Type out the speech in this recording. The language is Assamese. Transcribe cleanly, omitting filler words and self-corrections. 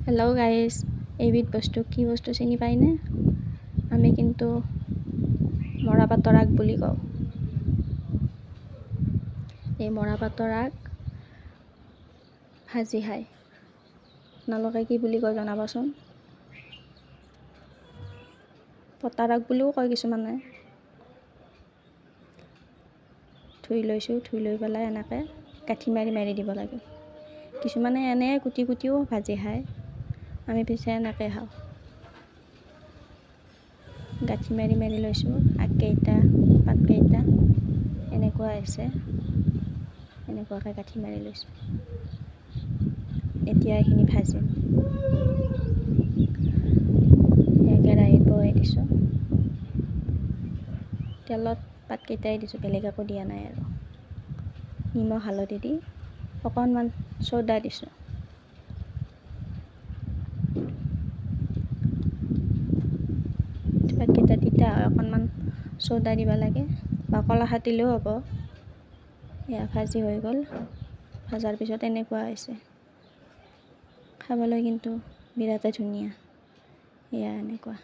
হেল্ল' গাইজ, এইবিধ বস্তু কি বস্তু চিনি পায়নে? আমি কিন্তু মৰাপাতৰ আগ বুলি কওঁ। এই মৰাপাতৰ আগ ভাজি খায়। আপোনালোকে কি বুলি কয় জনাবচোন। পতাৰ আগ বুলিও কয় কিছুমানে। ধুই লৈছোঁ, ধুই লৈ পেলাই এনেকৈ কাঠি মাৰি মাৰি দিব লাগে। কিছুমানে এনে কুটি কুটিও ভাজি খায়, আমি পিছে এনেকৈ খাওঁ। গাঁঠি মাৰি মাৰি লৈছোঁ, আগকেইটা পাতকেইটা এনেকুৱা হৈছে, এনেকুৱাকৈ গাঁঠি মাৰি লৈছোঁ। এতিয়া এইখিনি ভাজিম। কেৰাহীত বহাই দিছোঁ, তেলত পাতকেইটাই দিছোঁ, বেলেগ একো দিয়া নাই আৰু। নিমখ হালধি দি অকণমান চ'দা দিছোঁ। পাতকেইটা তিতা হয়, অকণমান চ'দা দিব লাগে বা কলাখাৰ দিলেও হ'ব। এয়া ভাজি হৈ গ'ল। ভজাৰ পিছত এনেকুৱা হৈছে, খাবলৈ কিন্তু বিৰাটেই ধুনীয়া। এয়া এনেকুৱা।